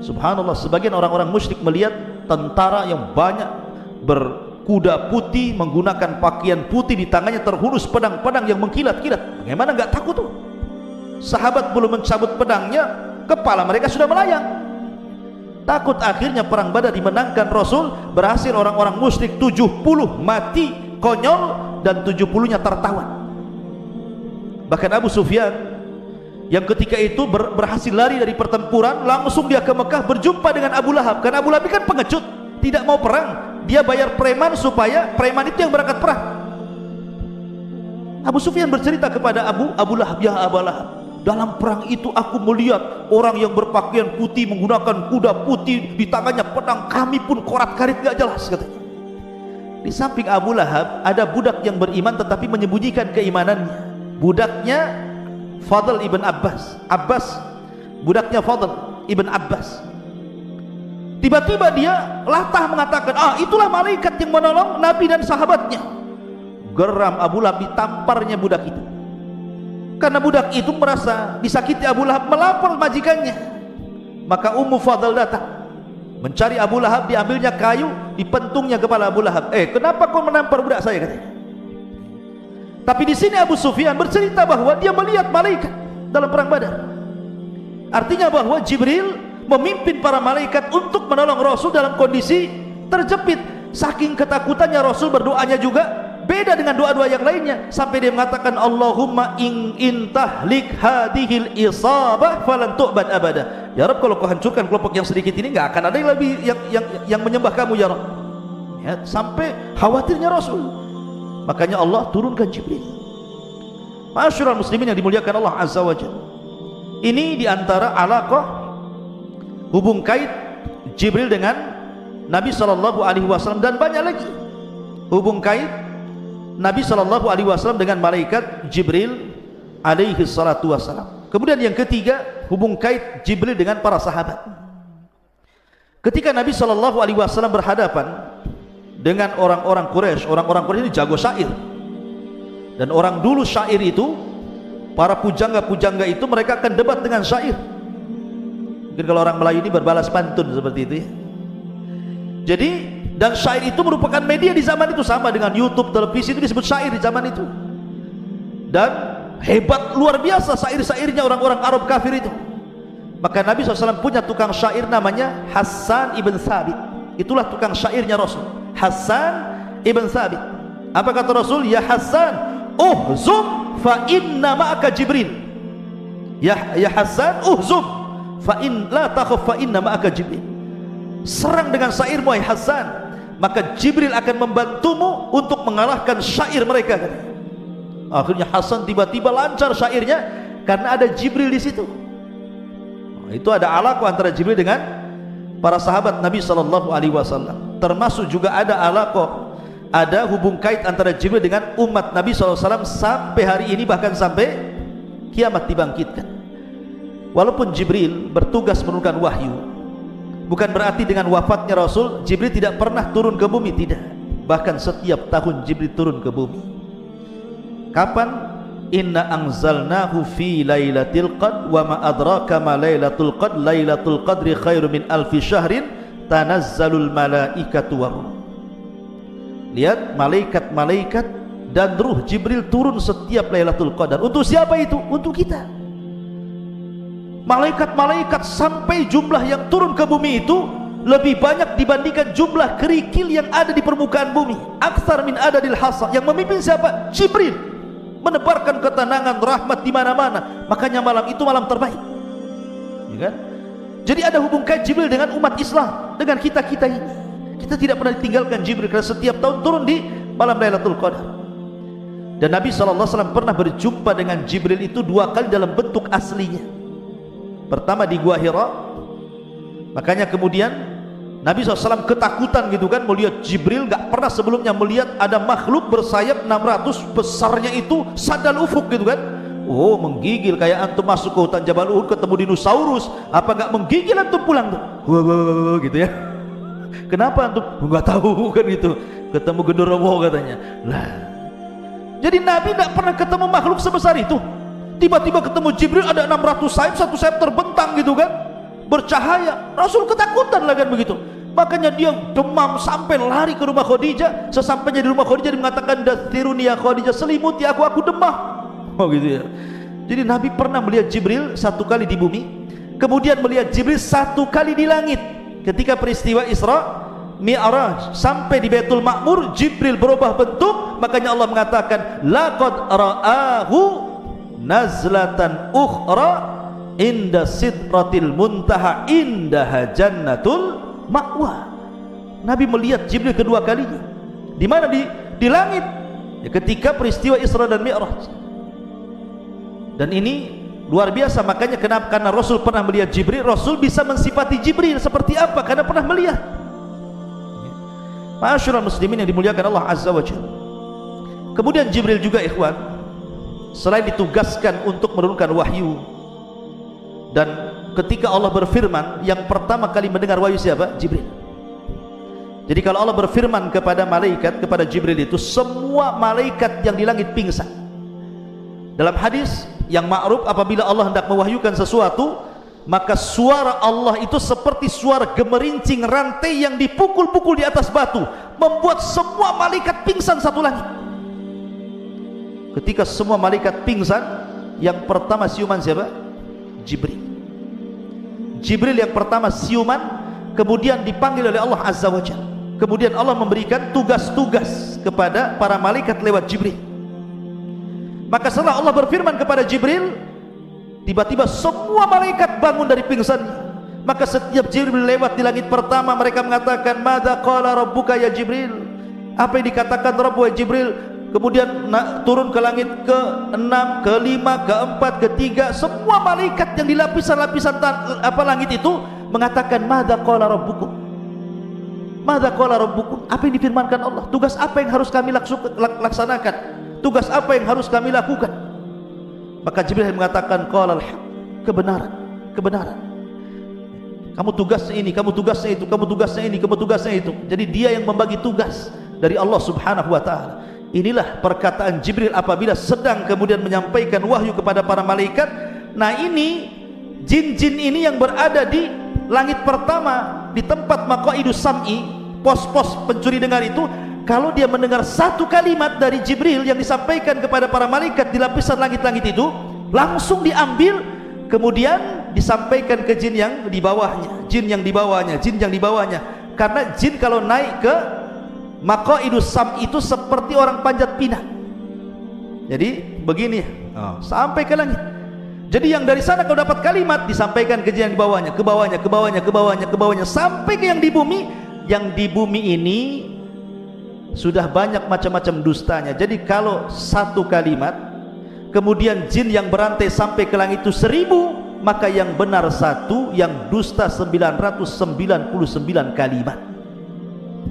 Subhanallah, sebagian orang-orang musyrik melihat tentara yang banyak berkuda putih, menggunakan pakaian putih, di tangannya terhunus pedang-pedang yang mengkilat-kilat. Bagaimana nggak takut tuh? Sahabat belum mencabut pedangnya, kepala mereka sudah melayang. Takut. Akhirnya perang Badar dimenangkan Rasul, berhasil orang-orang musyrik 70 mati konyol dan 70-nya tertawan. Bahkan Abu Sufyan yang ketika itu berhasil lari dari pertempuran, langsung dia ke Mekah berjumpa dengan Abu Lahab. Karena Abu Lahab kan pengecut, tidak mau perang, dia bayar preman supaya preman itu yang berangkat perang. Abu Sufyan bercerita kepada Abu Lahab, ya Abu Lahab, dalam perang itu aku melihat orang yang berpakaian putih menggunakan kuda putih, di tangannya pedang, kami pun korat-karit gak jelas katanya. Di samping Abu Lahab ada budak yang beriman tetapi menyembunyikan keimanannya. Budaknya Fadl ibn Abbas, budaknya Fadl ibn Abbas. Tiba-tiba dia latah mengatakan, itulah malaikat yang menolong Nabi dan sahabatnya. Geram Abu Lahab, ditamparnya budak itu. Karena budak itu merasa disakiti Abu Lahab, melapor majikannya. Maka Ummu Fadl datang mencari Abu Lahab, diambilnya kayu, dipentungnya kepala Abu Lahab. Kenapa kau menampar budak saya katanya? Tapi di sini Abu Sufyan bercerita bahwa dia melihat malaikat dalam perang Badar. Artinya bahwa Jibril memimpin para malaikat untuk menolong Rasul dalam kondisi terjepit. Saking ketakutannya Rasul, berdoanya juga beda dengan doa-doa yang lainnya, sampai dia mengatakan Allahumma in tahlik hadhil isabah falan tu'bad abada. Ya Rabb, kalau kau hancurkan kelompok yang sedikit ini, nggak akan ada yang lebih yang menyembah kamu ya Rabb. Ya, sampai khawatirnya Rasul. makanya Allah turunkan Jibril. Ma'asyiral muslimin yang dimuliakan Allah Azza wa Jalla, ini diantara alaqah hubung kait Jibril dengan Nabi sallallahu alaihi wasallam, dan banyak lagi hubung kait Nabi sallallahu alaihi wasallam dengan malaikat Jibril alaihi salatu wasallam. Kemudian yang ketiga, hubung kait Jibril dengan para sahabat. Ketika Nabi sallallahu alaihi wasallam berhadapan dengan orang-orang Quraisy, orang-orang Quraisy ini jago syair. Dan orang dulu syair itu, para pujangga-pujangga itu mereka akan debat dengan syair. Mungkin kalau orang Melayu ini berbalas pantun seperti itu ya. Jadi, dan syair itu merupakan media di zaman itu, sama dengan YouTube, televisi, itu disebut syair di zaman itu. Dan hebat luar biasa syair-syairnya orang-orang Arab kafir itu. Maka Nabi SAW punya tukang syair namanya Hassan ibn Thabit. Itulah tukang syairnya Rasul, Hassan ibn Thabit. Apa kata Rasul? Ya Hassan, uhzum fa inna ma'aka Jibril. Ya Hassan, uhzum fa in la takhaf fa inna ma'aka Jibril. Serang dengan syairmu hai Hassan, maka Jibril akan membantumu untuk mengalahkan syair mereka. Akhirnya Hassan tiba-tiba lancar syairnya karena ada Jibril di situ. Itu ada alaqah antara Jibril dengan para sahabat Nabi sallallahu alaihi wasallam. Termasuk juga ada alaqah, ada hubung kait antara Jibril dengan umat Nabi sallallahu alaihi wasallam sampai hari ini, bahkan sampai kiamat dibangkitkan. Walaupun Jibril bertugas menurunkan wahyu, bukan berarti dengan wafatnya Rasul Jibril tidak pernah turun ke bumi, tidak. Bahkan setiap tahun Jibril turun ke bumi. Kapan? Inna anzalnahu fi lailatul qadr wa ma adraka ma lailatul qadr, lailatul qadri khairu min alfi syahrin tanazzalul malaikatu war ruh. Lihat, malaikat-malaikat dan ruh Jibril turun setiap lailatul qadar. Untuk siapa itu? Untuk kita. Malaikat-malaikat sampai jumlah yang turun ke bumi itu lebih banyak dibandingkan jumlah kerikil yang ada di permukaan bumi. Aktsar min adadil hasa. Yang memimpin siapa? Jibril. Menebarkan ketenangan, rahmat di mana-mana. Makanya malam itu malam terbaik, ya kan? Jadi ada hubung kait Jibril dengan umat Islam, dengan kita-kita ini. Kita tidak pernah ditinggalkan Jibril, karena setiap tahun turun di malam Lailatul Qadar. Dan Nabi SAW pernah berjumpa dengan Jibril itu 2 kali dalam bentuk aslinya. Pertama di Gua Hira. Makanya kemudian Nabi SAW ketakutan gitu kan melihat Jibril. Gak pernah sebelumnya melihat ada makhluk bersayap 600 besarnya itu sadal ufuk gitu kan. Oh, menggigil kayak antum masuk ke hutan Jabal Uhud ketemu dinosaurus. Apa gak menggigil antum pulang tuh? Wah, gitu ya. Kenapa antum? Gak tahu kan gitu. Ketemu genderuwo katanya. Lah, jadi Nabi gak pernah ketemu makhluk sebesar itu. Tiba-tiba ketemu Jibril ada 600 sayap, satu sayap terbentang gitu kan, bercahaya. Rasul ketakutan lah kan begitu. Makanya dia demam sampai lari ke rumah Khadijah. Sesampainya di rumah Khadijah dia mengatakan, dathiruni ya Khadijah, selimuti aku demam. Oh gitu ya. Jadi Nabi pernah melihat Jibril 1 kali di bumi, kemudian melihat Jibril 1 kali di langit. Ketika peristiwa Isra Mi'raj sampai di Baitul Ma'mur, Jibril berubah bentuk. Makanya Allah mengatakan, laqad ra'ahu nazlatan ukhra inda sidratil muntaha indaha jannatul ma'wa. Nabi melihat Jibril kedua kalinya. Di mana? Di langit. Ya, ketika peristiwa Isra dan Mi'raj. Dan ini luar biasa. Makanya kenapa? Karena Rasul pernah melihat Jibril, Rasul bisa mensifati Jibril seperti apa? Karena pernah melihat. Ma'asyiral muslimin yang dimuliakan Allah Azza wa Jalla. Kemudian Jibril juga ikhwan, selain ditugaskan untuk menurunkan wahyu, dan ketika Allah berfirman, yang pertama kali mendengar wahyu siapa? Jibril. Jadi kalau Allah berfirman kepada malaikat, kepada Jibril itu, semua malaikat yang di langit pingsan. Dalam hadis yang ma'ruf, apabila Allah hendak mewahyukan sesuatu, maka suara Allah itu seperti suara gemerincing rantai yang dipukul-pukul di atas batu, membuat semua malaikat pingsan satu langit. Ketika semua malaikat pingsan, yang pertama siuman siapa? Jibril. Jibril yang pertama siuman, kemudian dipanggil oleh Allah Azza wa Jalla. Kemudian Allah memberikan tugas-tugas kepada para malaikat lewat Jibril. Maka setelah Allah berfirman kepada Jibril, tiba-tiba semua malaikat bangun dari pingsannya. Maka setiap Jibril lewat di langit pertama, mereka mengatakan, madza qala rabbuka ya Jibril? Apa yang dikatakan Rabbu ya Jibril? kemudian turun ke langit ke-6, ke-5, ke-4, ke-3, semua malaikat yang di lapisan-lapisan langit itu mengatakan, madza qala rabbukum, madza qala rabbukum, apa yang difirmankan Allah, tugas apa yang harus kami laksanakan, tugas apa yang harus kami lakukan. Maka Jibril mengatakan, qala al-haq, kebenaran, kebenaran, kamu tugasnya ini, kamu tugasnya itu, kamu tugasnya ini, kamu tugasnya itu. Jadi dia yang membagi tugas dari Allah Subhanahu wa ta'ala. Inilah perkataan Jibril apabila sedang kemudian menyampaikan wahyu kepada para malaikat. Nah, ini jin-jin ini yang berada di langit pertama, di tempat maqaidus sam'i, pos-pos pencuri dengar itu, kalau dia mendengar satu kalimat dari Jibril yang disampaikan kepada para malaikat di lapisan langit-langit itu, langsung diambil, kemudian disampaikan ke jin yang di bawahnya, jin yang di bawahnya, jin yang di bawahnya. Karena jin kalau naik ke maqaidus sam itu seperti orang panjat pinang. Jadi begini, sampai ke langit. Jadi yang dari sana kalau dapat kalimat disampaikan ke jin yang di bawahnya, ke bawahnya, ke bawahnya, ke bawahnya, ke bawahnya, sampai ke yang di bumi. Yang di bumi ini sudah banyak macam-macam dustanya. Jadi kalau satu kalimat, kemudian jin yang berantai sampai ke langit itu 1000, maka yang benar 1, yang dusta 999 kalimat.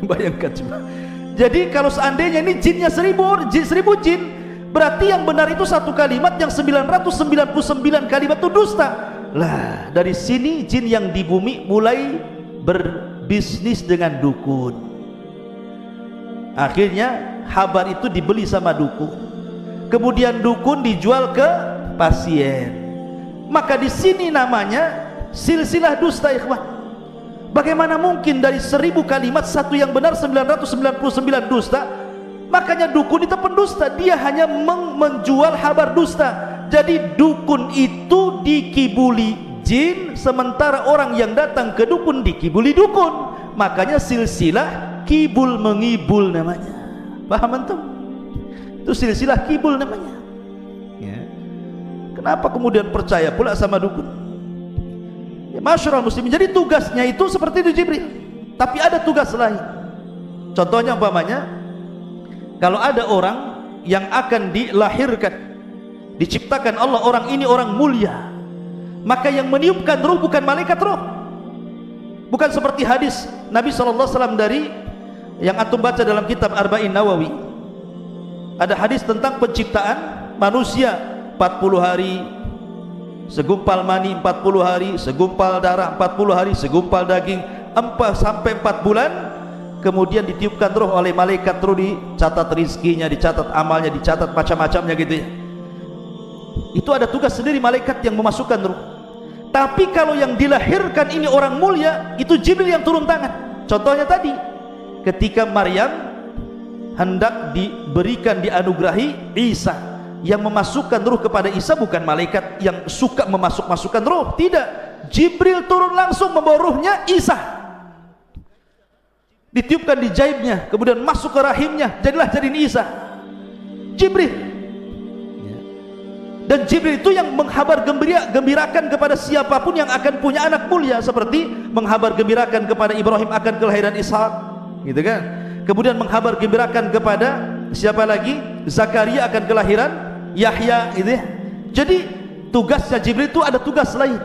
Bayangkan coba. Jadi kalau seandainya ini jinnya 1000 jin, berarti yang benar itu satu kalimat, yang 999 kalimat itu dusta. Lah, dari sini jin yang di bumi mulai berbisnis dengan dukun. Akhirnya habar itu dibeli sama dukun, kemudian dukun dijual ke pasien. Maka di sini namanya silsilah dusta, ikhwan. Bagaimana mungkin dari 1000 kalimat satu yang benar 999 dusta? Makanya dukun itu pendusta, dia hanya menjual kabar dusta. Jadi dukun itu dikibuli jin, sementara orang yang datang ke dukun dikibuli dukun. Makanya silsilah kibul mengibul namanya. Paham antum? Itu silsilah kibul namanya. Kenapa kemudian percaya pula sama dukun? Ya, masyarul muslimin. Jadi tugasnya itu seperti itu Jibril. Tapi ada tugas lain. Contohnya umpamanya, kalau ada orang yang akan dilahirkan, diciptakan Allah, orang ini orang mulia, maka yang meniupkan ruh bukan malaikat ruh. Bukan seperti hadis Nabi SAW dari yang antum baca dalam kitab Arba'in Nawawi. Ada hadis tentang penciptaan manusia, 40 hari segumpal mani, 40 hari segumpal darah, 40 hari segumpal daging, 4 bulan, kemudian ditiupkan roh oleh malaikat, roh dicatat rizkinya, dicatat amalnya, dicatat macam-macamnya gitu ya. Itu ada tugas sendiri malaikat yang memasukkan roh. Tapi kalau yang dilahirkan ini orang mulia, itu Jibril yang turun tangan. Contohnya tadi ketika Maryam hendak diberikan, dianugerahi Isa, yang memasukkan ruh kepada Isa bukan malaikat yang suka memasukkan ruh, tidak. Jibril turun langsung membawa ruhnya Isa, ditiupkan di jaibnya, kemudian masuk ke rahimnya, jadilah janin Isa. Jibril. Dan Jibril itu yang menghabar gembirakan kepada siapapun yang akan punya anak mulia, seperti menghabar gembirakan kepada Ibrahim akan kelahiran Ishak, gitu kan. Kemudian menghabar gembirakan kepada siapa lagi? Zakaria akan kelahiran Yahya, gitu ya. Jadi tugasnya Jibril itu ada tugas lain,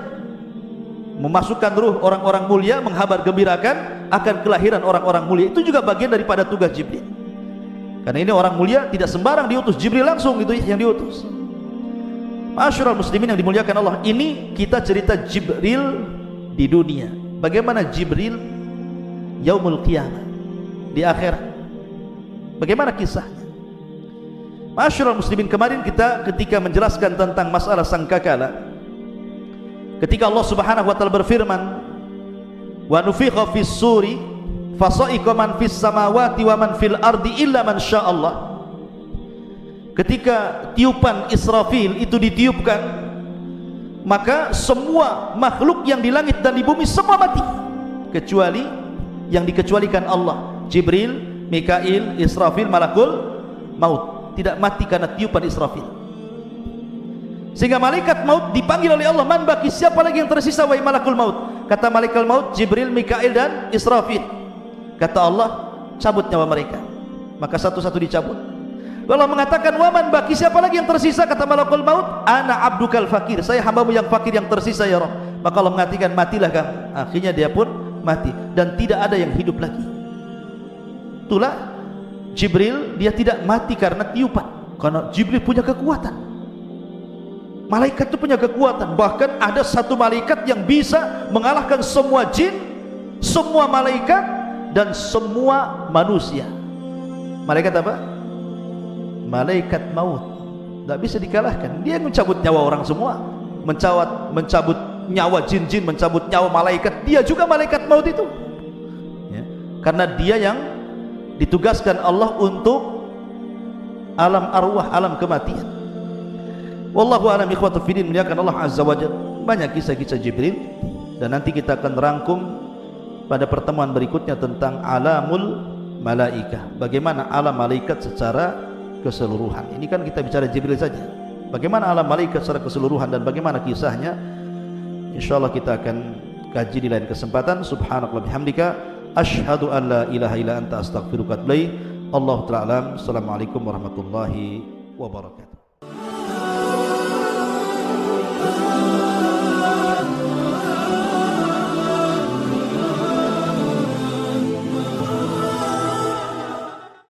memasukkan ruh orang-orang mulia, menghabar gembirakan akan kelahiran orang-orang mulia. Itu juga bagian daripada tugas Jibril. Karena ini orang mulia tidak sembarang diutus, Jibril langsung gitu ya yang diutus. Masyarul muslimin yang dimuliakan Allah, ini kita cerita Jibril di dunia. Bagaimana Jibril yaumul qiyamah, di akhirat? Bagaimana kisahnya? Masyarul muslimin, kemarin kita ketika menjelaskan tentang masalah sangkakala, ketika Allah Subhanahu wa taala berfirman, wa nufikha fis suri fasa'iqa man fis samawati wa man fil ardi illa man sya'allah. Ketika tiupan Israfil itu ditiupkan, maka semua makhluk yang di langit dan di bumi semua mati, kecuali yang dikecualikan Allah. Jibril, Mikail, Israfil, malakul maut tidak mati karena tiupan Israfil. Sehingga malaikat maut dipanggil oleh Allah, man baki, siapa lagi yang tersisa wahai malakul maut? Kata malaikat maut, Jibril, Mikail dan Israfil. Kata Allah, cabut nyawa mereka. Maka satu-satu dicabut. Allah mengatakan waman baki, siapa lagi yang tersisa? Kata malakul maut, ana abdukal fakir, saya hambamu yang fakir yang tersisa ya Rabb. Maka Allah mengatakan matilah kamu. Akhirnya dia pun mati dan tidak ada yang hidup lagi. Itulah Jibril, dia tidak mati karena tiupan, karena Jibril punya kekuatan. Malaikat itu punya kekuatan. Bahkan ada satu malaikat yang bisa mengalahkan semua jin, semua malaikat, dan semua manusia. Malaikat apa? Malaikat maut. Tidak bisa dikalahkan. Dia mencabut nyawa orang semua, mencabut nyawa jin-jin, mencabut nyawa malaikat. Dia juga malaikat maut itu ya. Karena dia yang ditugaskan Allah untuk alam arwah, alam kematian. Wallahu a'lam ikhwatu fiddin, muliakan Allah azza wajalla. Banyak kisah-kisah Jibril dan nanti kita akan rangkum pada pertemuan berikutnya tentang alamul malaikah, bagaimana alam malaikat secara keseluruhan. Ini kan kita bicara Jibril saja. Bagaimana alam malaikat secara keseluruhan dan bagaimana kisahnya, insyaallah kita akan kaji di lain kesempatan. Subhanallah bihamdika, asyhadu an la ilaha illa anta, astaghfiruka wa atubu ilaik. Allahu ta'ala alam. Assalamualaikum warahmatullahi wabarakatuh.